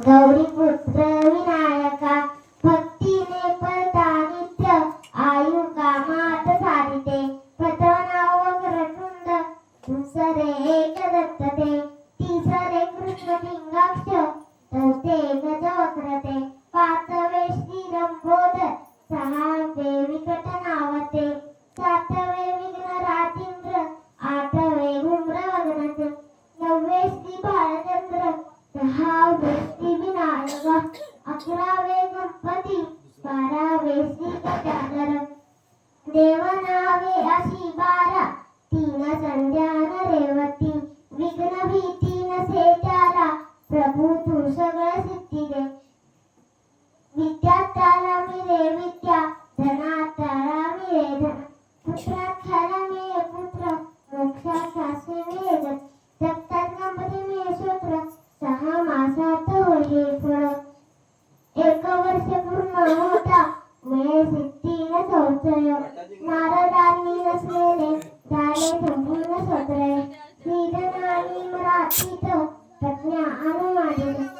गौरी पुत्र विनायका भक्तीने पळता नित्य आयु कामात साधिते प्रथम नाव वक्रतुंड दुसरे एकदत्तते तिसरे कृष्ण लिंगाक्ष चौथे गजवक्रते पाचवे श्रीरंभोदर सहावे विकट नावते सातवे विघ्नराजेंद्र आठवे धूम्रवदनते नववे श्री बालचंद्र दहावे श्री विनायक अकरावे गणपती बारावे श्री गजानन देवनावे अशी बारा तीन संध्यान रेवती विघ्न भीती नसे त्याला प्रभू तू सगळं सिद्धी दे विद्यार्थ्याला मिळे विद्या धनात्याला मिळे धन पुत्राख्याला मिळे पुत्र मोक्षाशास्त्री मिळे धन जगतात गणपती मिळे सूत्र 6 मासात होई फळ 1 वर्ष पूर्ण होता मिळे सिद्धीन चौथय नारदांनी नसलेले झाले संपूर्ण स्वत्रय श्रीधन आणि मराठीत प्रज्ञा अनुमानित